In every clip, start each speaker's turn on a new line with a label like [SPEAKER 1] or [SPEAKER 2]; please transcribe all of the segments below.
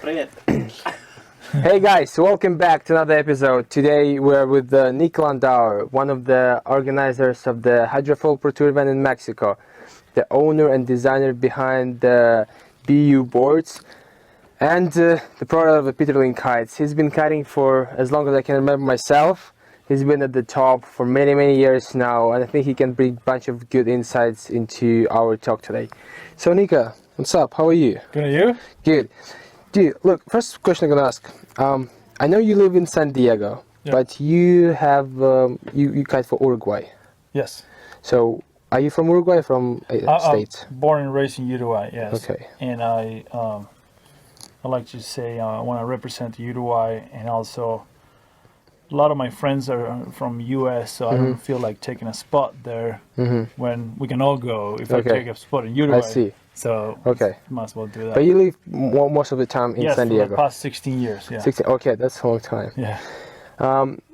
[SPEAKER 1] Hey guys, welcome back to another episode. Today we're with Nico Landauer, one of the organizers of the Hydrofoil Pro Tour event in Mexico, the owner and designer behind the BU boards, and the product of the Peter Lynn kites. He's been kiting for as long as I can remember myself. He's been at the top for many years now, and I think he can bring a bunch of good insights into our talk today. So Nico, what's up? How are you?
[SPEAKER 2] Good, are you?
[SPEAKER 1] Good. Dude, look, first question I'm gonna ask. I know you live in San Diego, but you have you kite for Uruguay.
[SPEAKER 2] Yes.
[SPEAKER 1] So, are you from Uruguay or from States?
[SPEAKER 2] I'm born and raised in Uruguay, yes.
[SPEAKER 1] Okay.
[SPEAKER 2] And I like to say I want to represent Uruguay, and also a lot of my friends are from US, so I don't feel like taking a spot there when we can all go if I take a spot in Uruguay.
[SPEAKER 1] I see.
[SPEAKER 2] So might as well do that.
[SPEAKER 1] But you live most of the time in San Diego?
[SPEAKER 2] Yes, for the past 16 years, yeah.
[SPEAKER 1] 16, okay, that's a long time.
[SPEAKER 2] Yeah.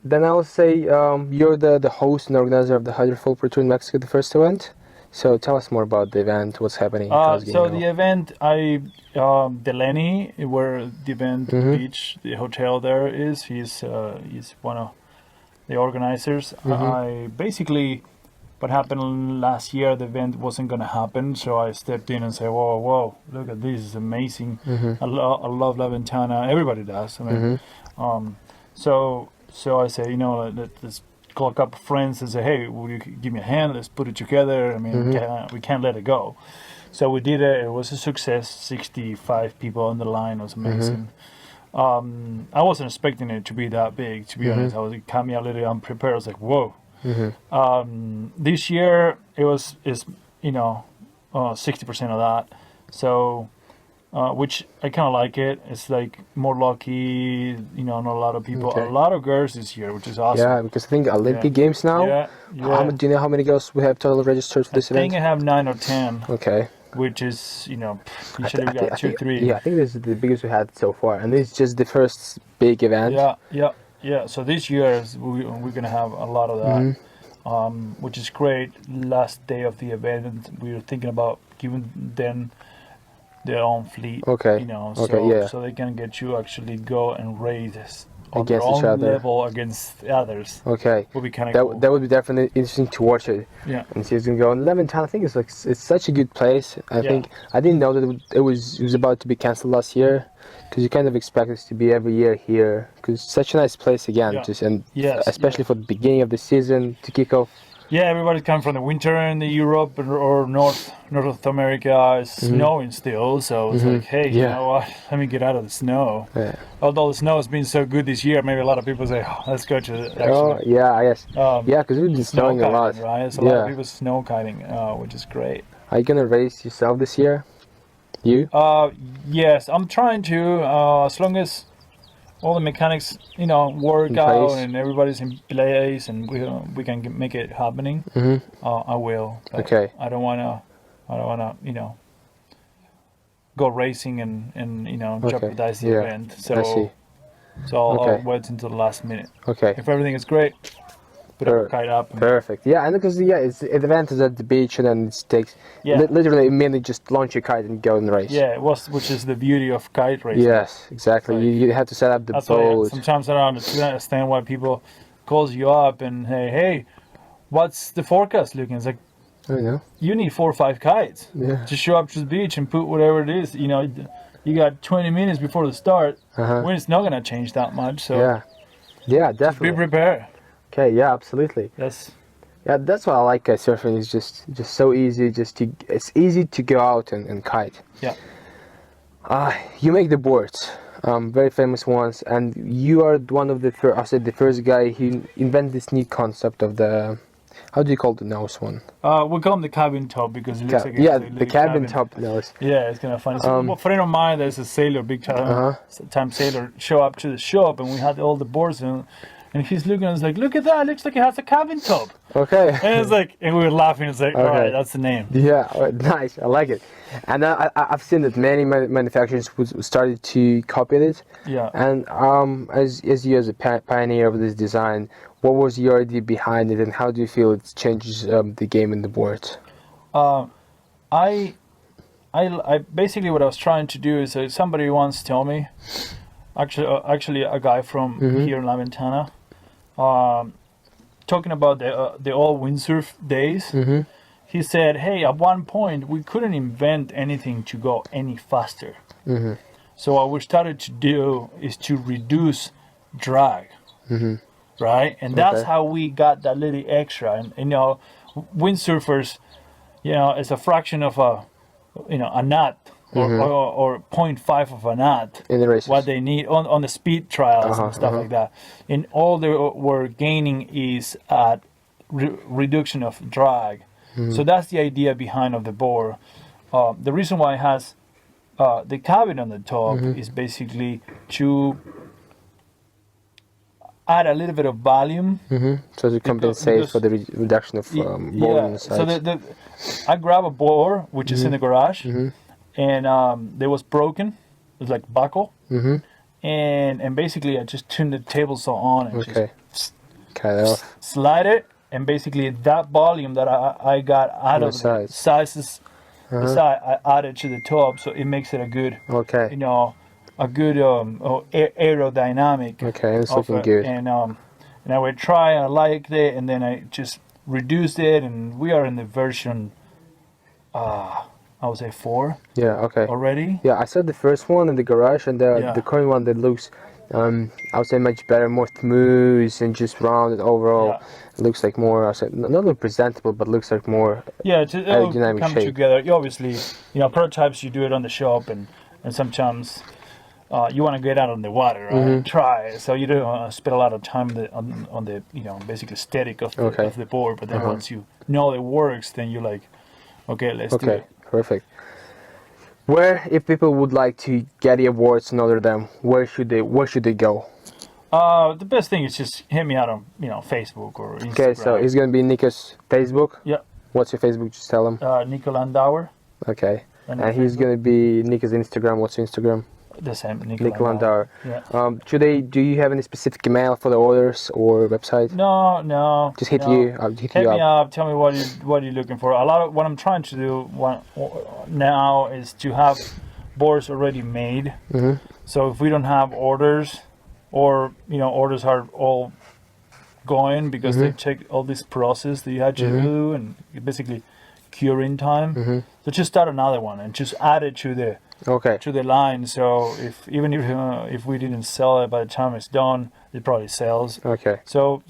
[SPEAKER 1] Then I will say you're the host and organizer of the Hydrofoil Pro Tour in Mexico, the first event. So tell us more about the event, what's happening.
[SPEAKER 2] So the event, Denis, where the event beach, the hotel there is, he's one of the organizers. I basically, what happened last year, the event wasn't going to happen, so I stepped in and said, whoa, look at this, it's amazing. I love La Ventana, everybody does. I mean, so I say, let's call a couple friends and say, hey, will you give me a hand? Let's put it together. I mean, we can't let it go. So we did it. It was a success. 65 people on the line. It was amazing. I wasn't expecting it to be that big, to be honest. It caught me a little unprepared. I was like, whoa. This year is 60% of that. So, which I kind of like it. It's like more lucky, not a lot of people. A lot of girls this year, which is awesome.
[SPEAKER 1] Yeah, because I think Olympic Games now. Do you know how many girls we have total registered for this event?
[SPEAKER 2] I think I have 9 or 10.
[SPEAKER 1] Okay.
[SPEAKER 2] Which is, usually we got 2, 3.
[SPEAKER 1] Yeah, I think this is the biggest we had so far, and this is just the first big event.
[SPEAKER 2] Yeah. So this year we're gonna have a lot of that, which is great. Last day of the event, we were thinking about giving them their own fleet.
[SPEAKER 1] Okay.
[SPEAKER 2] So they can get you actually go and race
[SPEAKER 1] against each other,
[SPEAKER 2] level against others.
[SPEAKER 1] Okay.
[SPEAKER 2] Would be kind of cool.
[SPEAKER 1] That would be definitely interesting to watch it.
[SPEAKER 2] Yeah.
[SPEAKER 1] And see it's gonna go. And Leventon, I think it's such a good place. I think I didn't know that it was about to be cancelled last year, because you kind of expect us to be every year here, because it's such a nice place again. Especially for the beginning of the season to kick off.
[SPEAKER 2] Yeah, everybody's coming from the winter in the Europe or North America. It's snowing still, so it's like, hey, you know what? Let me get out of the snow. Yeah. Although the snow has been so good this year, maybe a lot of people say, let's go to the
[SPEAKER 1] I guess. Because we've been snowing a lot.
[SPEAKER 2] Right? So a lot of people snow kiting, which is great.
[SPEAKER 1] Are you gonna race yourself this year? You?
[SPEAKER 2] Yes, I'm trying to. As long as all the mechanics, work out and everybody's in place and we can make it happening. I will.
[SPEAKER 1] Okay.
[SPEAKER 2] I don't wanna, go racing and jeopardize the event. So I'll wait until the last minute.
[SPEAKER 1] Okay.
[SPEAKER 2] If everything is great, put a kite up.
[SPEAKER 1] Perfect. Yeah, and because the event is at the beach, and then it takes literally a minute, just launch your kite and go and race.
[SPEAKER 2] Yeah, which is the beauty of kite racing.
[SPEAKER 1] Yes, exactly. Like, you have to set up the boat.
[SPEAKER 2] Sometimes I don't understand why people calls you up and hey, what's the forecast looking? It's like,
[SPEAKER 1] I know.
[SPEAKER 2] You need 4 or 5 kites to show up to the beach and put whatever it is. You got 20 minutes before the start when it's not gonna change that much. So
[SPEAKER 1] yeah, definitely.
[SPEAKER 2] Be prepared.
[SPEAKER 1] Okay, yeah, absolutely.
[SPEAKER 2] Yes.
[SPEAKER 1] Yeah, that's what I like surfing. It's just so easy. It's easy to go out and kite.
[SPEAKER 2] Yeah.
[SPEAKER 1] You make the boards, very famous ones, and you are one of the first guy who invented this neat concept of the. How do you call the nose one?
[SPEAKER 2] We call them the cabin top because it looks like
[SPEAKER 1] the cabin top nose.
[SPEAKER 2] Yeah, it's kind of funny. So a friend of mine, there's a sailor, big time sailor, show up to the shop, and we had all the boards and he's looking and he's like, look at that, it looks like it has a cabin top.
[SPEAKER 1] Okay.
[SPEAKER 2] And it's like, and we were laughing. It's like, all right, that's the name.
[SPEAKER 1] Yeah, nice. I like it. And I've seen that many manufacturers started to copy it.
[SPEAKER 2] Yeah.
[SPEAKER 1] And as you as a pioneer of this design, what was your idea behind it, and how do you feel it changes the game in the board?
[SPEAKER 2] I I basically what I was trying to do is somebody once told me, actually a guy from here in La Ventana, talking about the old windsurf days. He said, hey, at one point we couldn't invent anything to go any faster. So what we started to do is to reduce drag, right? And that's how we got that little extra. And you know, windsurfers, you know, it's a fraction of a knot or 0.5 of a knot
[SPEAKER 1] in the races.
[SPEAKER 2] What they need on the speed trials and stuff like that. And all they were gaining is reduction of drag. So that's the idea behind of the board. The reason why it has the cabin on the top is basically to add a little bit of volume.
[SPEAKER 1] So to compensate for the reduction of board on the sides.
[SPEAKER 2] So I grab a board which is in the garage, and it was broken. It was like buckle, and basically I just turned the table saw on and just
[SPEAKER 1] cut it off.
[SPEAKER 2] Slide it, and basically that volume that I got out of the sizes. The side I added to the top, so it makes it a good, you know, a good aerodynamic.
[SPEAKER 1] Okay, it's looking good.
[SPEAKER 2] And I would try. I liked it, and then I just reduced it, and we are in the version, I would say 4.
[SPEAKER 1] Yeah. Okay.
[SPEAKER 2] Already.
[SPEAKER 1] Yeah, I saw the first one in the garage, and the current one that looks, I would say much better, more smooth and just rounded overall.
[SPEAKER 2] Yeah.
[SPEAKER 1] It looks like more, I said, not look presentable, but looks like more
[SPEAKER 2] it'll
[SPEAKER 1] aerodynamic
[SPEAKER 2] come
[SPEAKER 1] shape.
[SPEAKER 2] together. Obviously, you know, prototypes you do it on the shop, and sometimes you want to get out on the water, right? Try it. So you don't want to spend a lot of time on the you know, basically static of the board. But then once you know it works, then you're like, okay, let's do it.
[SPEAKER 1] Perfect. Where, if people would like to get your boards and order them, where should they go?
[SPEAKER 2] The best thing is just hit me out on, you know, Facebook or Instagram.
[SPEAKER 1] Okay, so it's gonna be Nico's Facebook.
[SPEAKER 2] Yeah.
[SPEAKER 1] What's your Facebook? Just tell him.
[SPEAKER 2] Nico Landauer.
[SPEAKER 1] Okay. And he's gonna be Nico's Instagram. What's your Instagram?
[SPEAKER 2] The same, Nico
[SPEAKER 1] Landauer.
[SPEAKER 2] Yeah.
[SPEAKER 1] Do you have any specific email for the orders or website?
[SPEAKER 2] No.
[SPEAKER 1] Just hit you. Hit
[SPEAKER 2] me
[SPEAKER 1] you
[SPEAKER 2] up. Tell me what you're looking for. A lot of what I'm trying to do now is to have boards already made. So if we don't have orders, or you know, orders are all going because they take all this process that you had to do, and basically curing time. So just start another one and just add it to the line. So even if we didn't sell it by the time it's done, it probably sells.
[SPEAKER 1] Okay.
[SPEAKER 2] So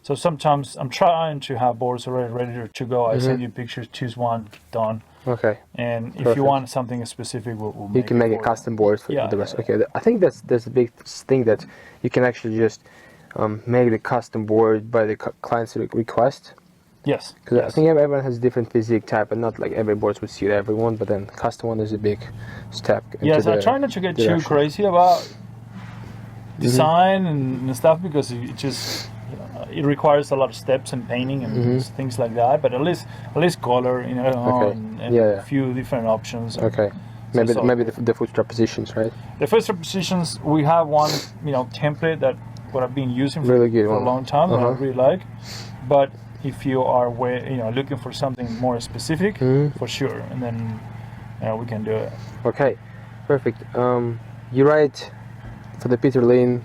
[SPEAKER 2] sometimes I'm trying to have boards already ready to go. I send you pictures, choose one, done.
[SPEAKER 1] Okay.
[SPEAKER 2] And if you want something specific, we'll make
[SPEAKER 1] you can make a custom board for the rest. Okay. I think that's the big thing, that you can actually just make the custom board by the client's request.
[SPEAKER 2] Yes.
[SPEAKER 1] Because I think everyone has a different physique type, and not like every board would suit everyone. But then custom one is a big step.
[SPEAKER 2] Yes, I try not to get too crazy about design and stuff, because it just it requires a lot of steps and painting and things like that. But at least color, you know, and a few different options.
[SPEAKER 1] Okay. Maybe the footstrap positions, right?
[SPEAKER 2] The footstrap positions, we have one, you know, template that what I've been using for a long time that I really like. But if you are looking for something more specific, for sure, and then we can do it.
[SPEAKER 1] Okay, perfect. You write for the Peter Lynn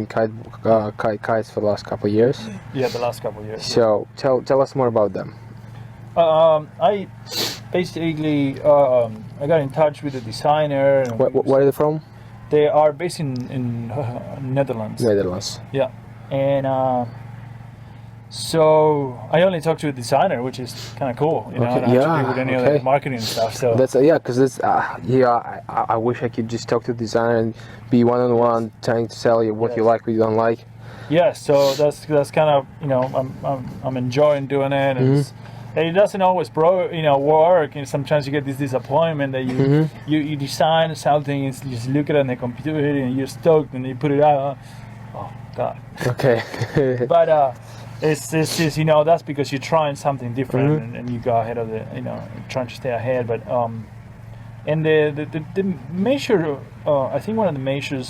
[SPEAKER 1] kites for the last couple of years.
[SPEAKER 2] Yeah, the last couple of years.
[SPEAKER 1] So tell us more about them.
[SPEAKER 2] I basically I got in touch with the designer. And
[SPEAKER 1] where are they from?
[SPEAKER 2] They are based in Netherlands.
[SPEAKER 1] Netherlands.
[SPEAKER 2] Yeah, and so I only talked to a designer, which is kind of cool. You know, I don't have to deal with any other marketing stuff. So
[SPEAKER 1] that's because it's I wish I could just talk to the designer and be one-on-one, trying to sell you what you like, what you don't like.
[SPEAKER 2] Yeah, so that's kind of, you know, I'm enjoying doing it, and it doesn't always work, and sometimes you get this disappointment that you design something and you just look at it on the computer and you're stoked and you put it out. Oh God.
[SPEAKER 1] Okay.
[SPEAKER 2] But it's just, you know, that's because you're trying something different and you go ahead of the, you know, trying to stay ahead. But and the major I think one of the major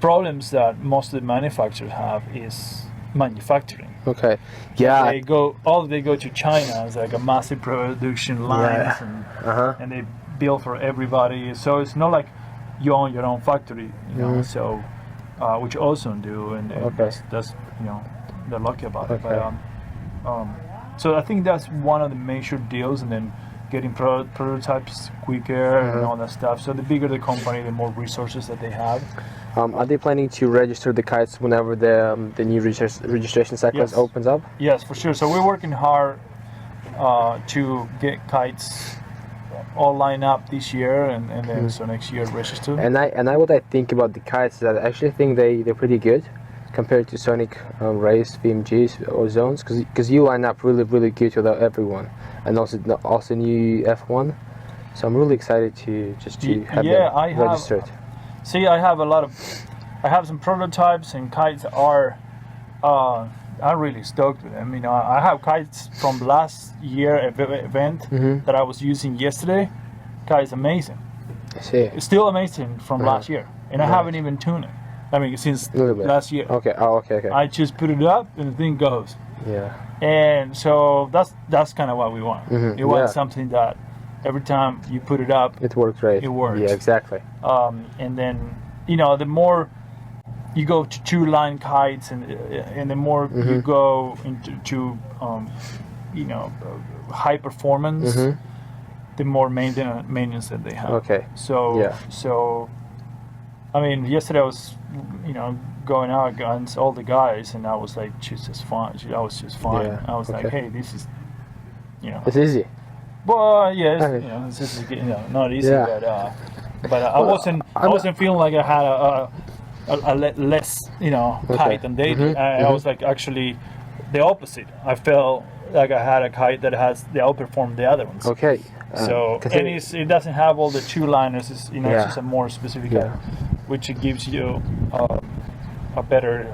[SPEAKER 2] problems that most of the manufacturers have is manufacturing.
[SPEAKER 1] Okay. Yeah.
[SPEAKER 2] They go to China. It's like a massive production lines, and they build for everybody. So it's not like you own your own factory, you know. So, which Ozone do, and that's you know, they're lucky about it. But so I think that's one of the major deals, and then getting prototypes quicker and all that stuff. So the bigger the company, the more resources that they have.
[SPEAKER 1] Are they planning to register the kites whenever the new registration cycle opens up?
[SPEAKER 2] Yes, for sure. So we're working hard to get kites all lined up this year, and then so next year register.
[SPEAKER 1] And what I think about the kites is that I actually think they're pretty good compared to Sonic Race, VMGs or Zones, because you line up really good with everyone, and also new F1. So I'm really excited to have them registered.
[SPEAKER 2] See, I have some prototypes, and kites are I'm really stoked with them. You know, I have kites from last year event that I was using yesterday. Kites amazing.
[SPEAKER 1] I see.
[SPEAKER 2] It's still amazing from last year, and I haven't even tuned it. I mean, since last year.
[SPEAKER 1] Okay. Oh, okay.
[SPEAKER 2] I just put it up, and the thing goes.
[SPEAKER 1] Yeah.
[SPEAKER 2] And so that's kind of what we want. We want something that every time you put it up,
[SPEAKER 1] it works right.
[SPEAKER 2] It works.
[SPEAKER 1] Yeah, exactly.
[SPEAKER 2] And then, you know, the more you go to two-line kites, and the more you go into you know, high performance, the more maintenance that they have.
[SPEAKER 1] Okay.
[SPEAKER 2] So I mean, yesterday I was, you know, going out against all the guys, and I was like, just fine. I was just fine.
[SPEAKER 1] Yeah,
[SPEAKER 2] I was like, hey, this is, you know,
[SPEAKER 1] it's easy.
[SPEAKER 2] Well, yeah, you know, this is, you know, not easy, but I wasn't feeling like I had a less, you know, kite than they did. I was like actually the opposite. I felt like I had a kite that outperformed the other ones.
[SPEAKER 1] Okay.
[SPEAKER 2] So and it doesn't have all the two liners. It's, you know, it's just a more specific, which it gives you a better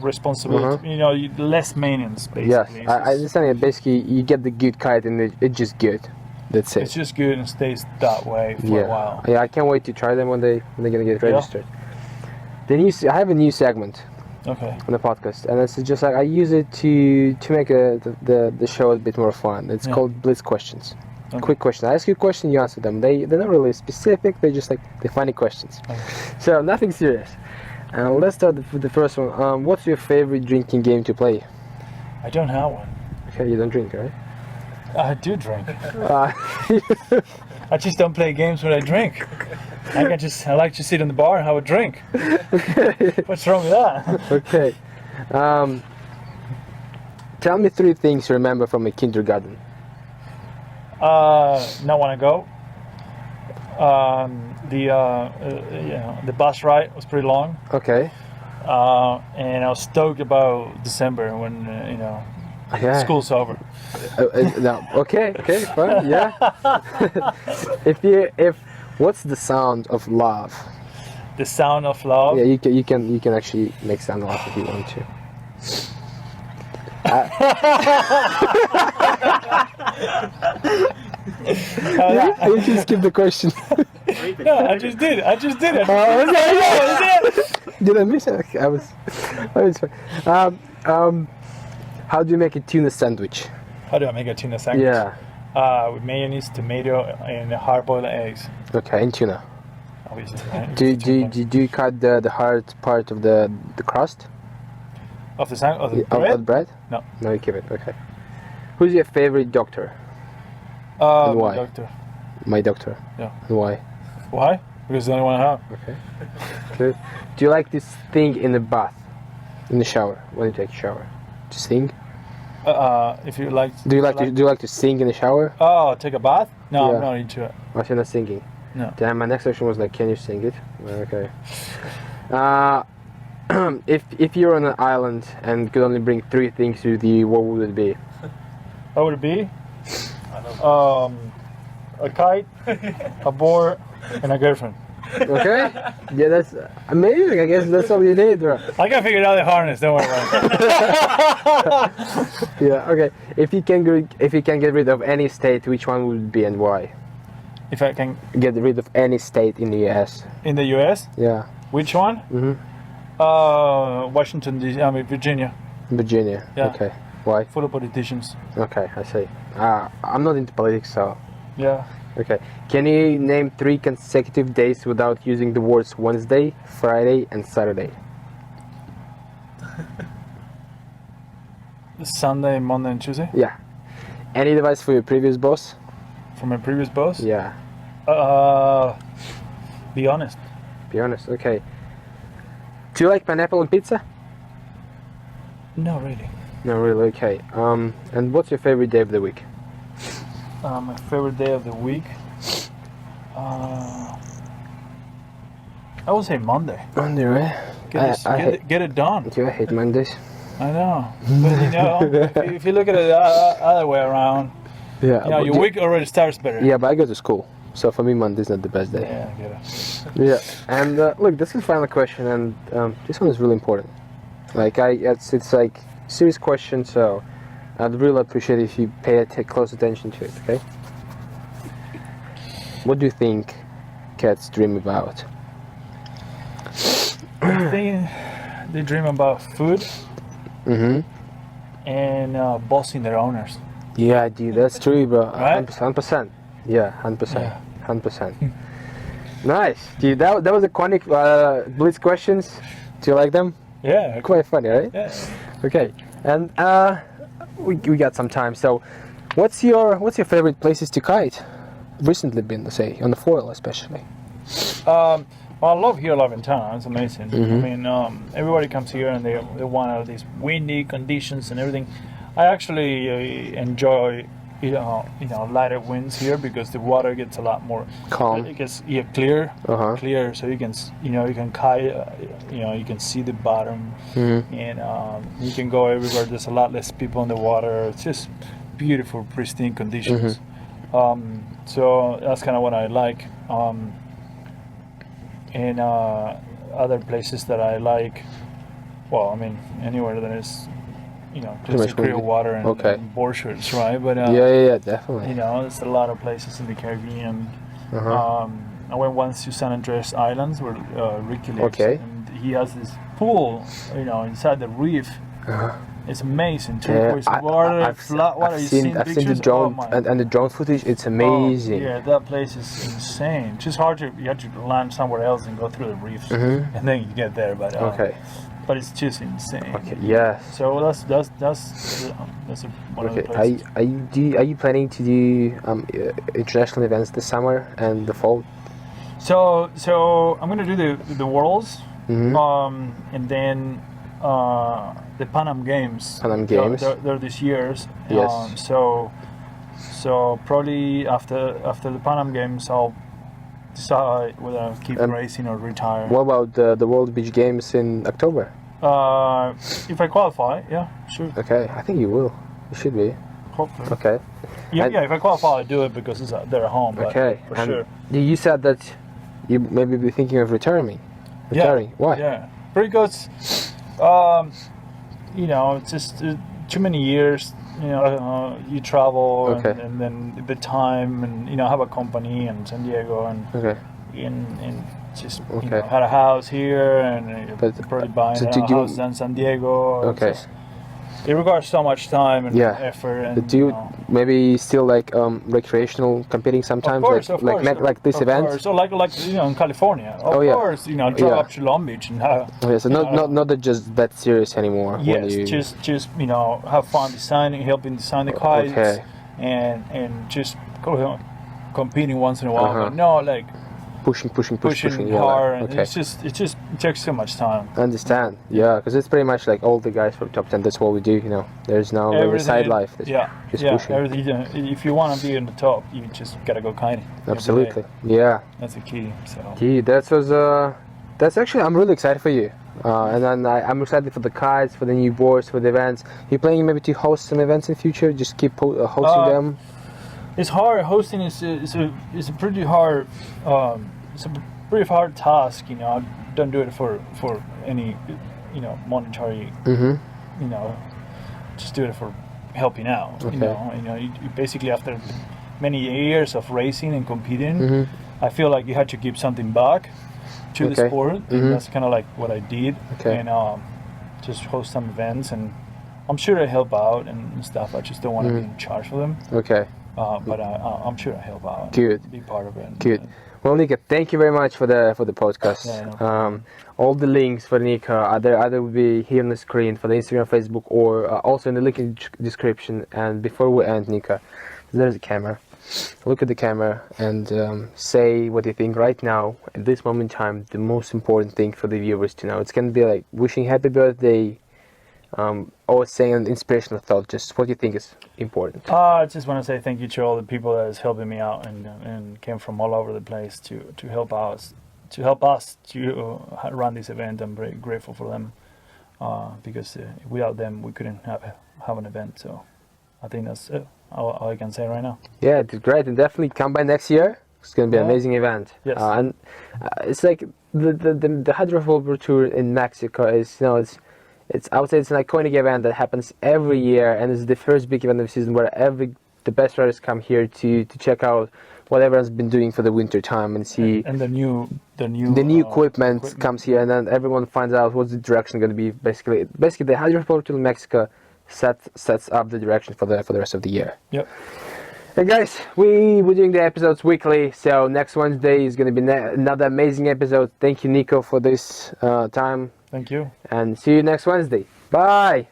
[SPEAKER 2] responsibility. You know, less maintenance basically.
[SPEAKER 1] Yes, I understand it. Basically, you get the good kite, and it's just good. That's it.
[SPEAKER 2] It's just good and stays that way for a while.
[SPEAKER 1] Yeah, I can't wait to try them when they're gonna get registered. I have a new segment.
[SPEAKER 2] Okay.
[SPEAKER 1] On the podcast, and it's just like I use it to make the show a bit more fun. It's called Blitz Questions. Okay. Quick question. I ask you a question, you answer them. They're not really specific. They're just like the funny questions. Okay. So nothing serious. Let's start with the first one. What's your favorite drinking game to play?
[SPEAKER 2] I don't have one.
[SPEAKER 1] Okay, you don't drink, right?
[SPEAKER 2] I do drink. I just don't play games when I drink. I like to sit in the bar and have a drink. Okay. What's wrong with that?
[SPEAKER 1] Okay. Tell me 3 things you remember from a kindergarten.
[SPEAKER 2] Not want to go. The bus ride was pretty long.
[SPEAKER 1] Okay.
[SPEAKER 2] And I was stoked about December when you know, school's over.
[SPEAKER 1] No. Okay, fine. Yeah. What's the sound of love?
[SPEAKER 2] The sound of love.
[SPEAKER 1] Yeah, you can actually make sound of love if you want to. You can skip the question.
[SPEAKER 2] No, I just did it.
[SPEAKER 1] Did I miss it? Okay, I was fine. How do you make a tuna sandwich?
[SPEAKER 2] How do I make a tuna sandwich?
[SPEAKER 1] Yeah.
[SPEAKER 2] With mayonnaise, tomato, and hard-boiled eggs.
[SPEAKER 1] Okay, and tuna.
[SPEAKER 2] Obviously. Right?
[SPEAKER 1] Do you cut the hard part of the crust?
[SPEAKER 2] Of the bread?
[SPEAKER 1] Of the bread?
[SPEAKER 2] No.
[SPEAKER 1] No, you keep it. Okay. Who's your favorite doctor?
[SPEAKER 2] And why?
[SPEAKER 1] My doctor.
[SPEAKER 2] Yeah.
[SPEAKER 1] And why?
[SPEAKER 2] Why? Because it's the only one I have.
[SPEAKER 1] Okay. Good. Do you like this thing in the bath, in the shower, when you take a shower? To sing?
[SPEAKER 2] If you like.
[SPEAKER 1] Do you like to sing in the shower?
[SPEAKER 2] Oh, take a bath? No, I'm not into it.
[SPEAKER 1] Oh, you're not singing.
[SPEAKER 2] No.
[SPEAKER 1] Then my next question was like, can you sing it? Okay. If you're on an island and could only bring 3 things with you, what would it be?
[SPEAKER 2] What would it be? A kite, a board, and a girlfriend.
[SPEAKER 1] Okay. Yeah, that's amazing. I guess that's all you need, bro.
[SPEAKER 2] I can figure out the harness. Don't worry about
[SPEAKER 1] it. Yeah. Okay. If you can get rid of any state, which one would it be and why?
[SPEAKER 2] If I can
[SPEAKER 1] get rid of any state in the US.
[SPEAKER 2] In the US?
[SPEAKER 1] Yeah.
[SPEAKER 2] Which one? Washington D.C. I mean Virginia.
[SPEAKER 1] Virginia.
[SPEAKER 2] Yeah.
[SPEAKER 1] Okay. Why?
[SPEAKER 2] Full of politicians.
[SPEAKER 1] Okay, I see. I'm not into politics, so.
[SPEAKER 2] Yeah.
[SPEAKER 1] Okay. Can you name 3 consecutive days without using the words Wednesday, Friday, and Saturday?
[SPEAKER 2] Sunday, Monday, and Tuesday.
[SPEAKER 1] Yeah. Any advice for your previous boss?
[SPEAKER 2] From my previous boss.
[SPEAKER 1] Yeah.
[SPEAKER 2] Be honest.
[SPEAKER 1] Be honest. Okay. Do you like pineapple on pizza?
[SPEAKER 2] No, really.
[SPEAKER 1] No, really. Okay. And what's your favorite day of the week?
[SPEAKER 2] My favorite day of the week. I would say Monday.
[SPEAKER 1] Monday, right?
[SPEAKER 2] Get it done.
[SPEAKER 1] I hate Mondays.
[SPEAKER 2] I know, but you know, if you look at it the other way around,
[SPEAKER 1] Yeah.
[SPEAKER 2] you know, your week already starts better.
[SPEAKER 1] Yeah, but I go to school, so for me Monday's not the best day.
[SPEAKER 2] Yeah, I get it.
[SPEAKER 1] Yeah. And look, this is the final question, and this one is really important. Like it's like serious question, so I'd really appreciate if you pay close attention to it. Okay. What do you think cats dream about?
[SPEAKER 2] I think they dream about food
[SPEAKER 1] Mm-hmm.
[SPEAKER 2] and bossing their owners.
[SPEAKER 1] Yeah, dude, that's true, bro.
[SPEAKER 2] Right?
[SPEAKER 1] 100%. Yeah, 100%.
[SPEAKER 2] Yeah.
[SPEAKER 1] 100%. Nice, dude. That was a iconic blitz questions. Do you like them?
[SPEAKER 2] Yeah.
[SPEAKER 1] Quite funny, right?
[SPEAKER 2] Yeah.
[SPEAKER 1] Okay. And we got some time. So, what's your favorite places to kite? Recently been, say, on the foil especially.
[SPEAKER 2] Well, I love here, love in town. It's amazing.
[SPEAKER 1] Mm-hmm.
[SPEAKER 2] I mean, everybody comes here and they want all these windy conditions and everything. I actually enjoy, lighter winds here because the water gets a lot more
[SPEAKER 1] Calm.
[SPEAKER 2] It gets clear,
[SPEAKER 1] Uh-huh.
[SPEAKER 2] clear. So you can kite. You can see the bottom,
[SPEAKER 1] Mm-hmm.
[SPEAKER 2] and you can go everywhere. There's a lot less people in the water. It's just beautiful, pristine conditions.
[SPEAKER 1] Mm-hmm.
[SPEAKER 2] So that's kind of what I like. And other places that I like, well, I mean, anywhere that is, just a clear water and board shorts, right? But
[SPEAKER 1] yeah, definitely.
[SPEAKER 2] there's a lot of places in the Caribbean.
[SPEAKER 1] Uh-huh.
[SPEAKER 2] I went once to San Andres Islands where Ricky lives,
[SPEAKER 1] Okay.
[SPEAKER 2] and he has this pool, inside the reef.
[SPEAKER 1] Uh-huh.
[SPEAKER 2] It's amazing, turquoise water, flat water.
[SPEAKER 1] I've seen the drone and the drone footage. It's amazing.
[SPEAKER 2] Yeah, that place is insane. It's just hard you have to land somewhere else and go through the reefs,
[SPEAKER 1] Mm-hmm.
[SPEAKER 2] and then you get there. But
[SPEAKER 1] Okay.
[SPEAKER 2] but it's just insane.
[SPEAKER 1] Okay. Yeah.
[SPEAKER 2] So that's one of the
[SPEAKER 1] Okay.
[SPEAKER 2] places.
[SPEAKER 1] Are you planning to do international events this summer and the fall?
[SPEAKER 2] So I'm gonna do the Worlds,
[SPEAKER 1] Mm-hmm.
[SPEAKER 2] and then the Pan Am Games.
[SPEAKER 1] Pan Am Games.
[SPEAKER 2] They're this year's.
[SPEAKER 1] Yes.
[SPEAKER 2] So probably after the Pan Am Games, I'll decide whether I'll keep racing or retire.
[SPEAKER 1] What about the World Beach Games in October?
[SPEAKER 2] If I qualify, yeah, sure.
[SPEAKER 1] Okay, I think you will. You should be.
[SPEAKER 2] Hopefully.
[SPEAKER 1] Okay.
[SPEAKER 2] Yeah, if I qualify, I do it because they're at home. But
[SPEAKER 1] Okay.
[SPEAKER 2] for
[SPEAKER 1] And
[SPEAKER 2] sure.
[SPEAKER 1] you said that you maybe be thinking of retiring. Retiring. Why?
[SPEAKER 2] Yeah, because it's just too many years. You travel
[SPEAKER 1] Okay.
[SPEAKER 2] and then the time and have a company in San Diego and
[SPEAKER 1] Okay.
[SPEAKER 2] and just
[SPEAKER 1] Okay.
[SPEAKER 2] had a house here and
[SPEAKER 1] But,
[SPEAKER 2] probably buying
[SPEAKER 1] so
[SPEAKER 2] a
[SPEAKER 1] did you-
[SPEAKER 2] house in San Diego.
[SPEAKER 1] Okay.
[SPEAKER 2] Just, it requires so much time and
[SPEAKER 1] Yeah.
[SPEAKER 2] effort. And,
[SPEAKER 1] But do you maybe still like recreational competing sometimes, like this
[SPEAKER 2] of
[SPEAKER 1] event?
[SPEAKER 2] course. So like in California, of
[SPEAKER 1] yeah.
[SPEAKER 2] course, drive
[SPEAKER 1] Yeah.
[SPEAKER 2] up to Long Beach and have.
[SPEAKER 1] Okay, so not that just that serious anymore. when
[SPEAKER 2] Yes,
[SPEAKER 1] you...
[SPEAKER 2] just have fun designing, helping design the kites,
[SPEAKER 1] Okay.
[SPEAKER 2] and just competing once in a while.
[SPEAKER 1] Uh-huh.
[SPEAKER 2] But no, like
[SPEAKER 1] pushing yeah,
[SPEAKER 2] hard,
[SPEAKER 1] like,
[SPEAKER 2] and
[SPEAKER 1] okay.
[SPEAKER 2] it just takes so much time.
[SPEAKER 1] I understand, yeah, because it's pretty much like all the guys from top 10. That's what we do, There's no really side life. That's just pushing.
[SPEAKER 2] Everything. If you want to be in the top, you just gotta go kiting. every
[SPEAKER 1] Absolutely,
[SPEAKER 2] day.
[SPEAKER 1] yeah.
[SPEAKER 2] That's the key. So.
[SPEAKER 1] Gee, that's actually, I'm really excited for you. And then I'm excited for the kites, for the new boards, for the events. You planning maybe to host some events in the future? Just keep hosting them.
[SPEAKER 2] It's hard. Hosting is a pretty hard. It's a pretty hard task. I don't do it for any monetary.
[SPEAKER 1] Mm-hmm.
[SPEAKER 2] Just do it for helping out.
[SPEAKER 1] Okay.
[SPEAKER 2] You basically after many years of racing and competing,
[SPEAKER 1] Mm-hmm.
[SPEAKER 2] I feel like you had to give something back to the sport, and that's kind of like what I did. And just host some events, and I'm sure I help out and stuff. I just don't want to be in charge of them. But I'm sure I help out.
[SPEAKER 1] Good.
[SPEAKER 2] Be part of it.
[SPEAKER 1] Good. Well, Nico, thank you very much for the podcast. All the links for Nico either will be here on the screen for the Instagram, Facebook, or also in the link in the description. And before we end, Nico, there's a camera. Look at the camera and say what you think right now, at this moment in time, the most important thing for the viewers to know. It's going to be like wishing happy birthday, or saying an inspirational thought. Just what you think is important.
[SPEAKER 2] I just want to say thank you to all the people that is helping me out and came from all over the place to help us to run this event. I'm very grateful for them because without them we couldn't have an event. So I think that's all I can say right now. Yeah,
[SPEAKER 1] it's great, and definitely come by next year. It's going to be an amazing event.
[SPEAKER 2] Yes.
[SPEAKER 1] And it's like the Hydrofoil Pro Tour in Mexico is, it's I would say it's an iconic event that happens every year, and it's the first big event of the season where the best riders come here to check out what everyone's been doing for the winter time and see.
[SPEAKER 2] And the new
[SPEAKER 1] equipment comes here, and then everyone finds out what's the direction going to be. Basically, the Hydrofoil Tour in Mexico sets up the direction for the rest of the year.
[SPEAKER 2] Yep.
[SPEAKER 1] And guys, we're doing the episodes weekly, so next Wednesday is going to be another amazing episode. Thank you, Nico, for this time.
[SPEAKER 2] Thank you.
[SPEAKER 1] And see you next Wednesday. Bye.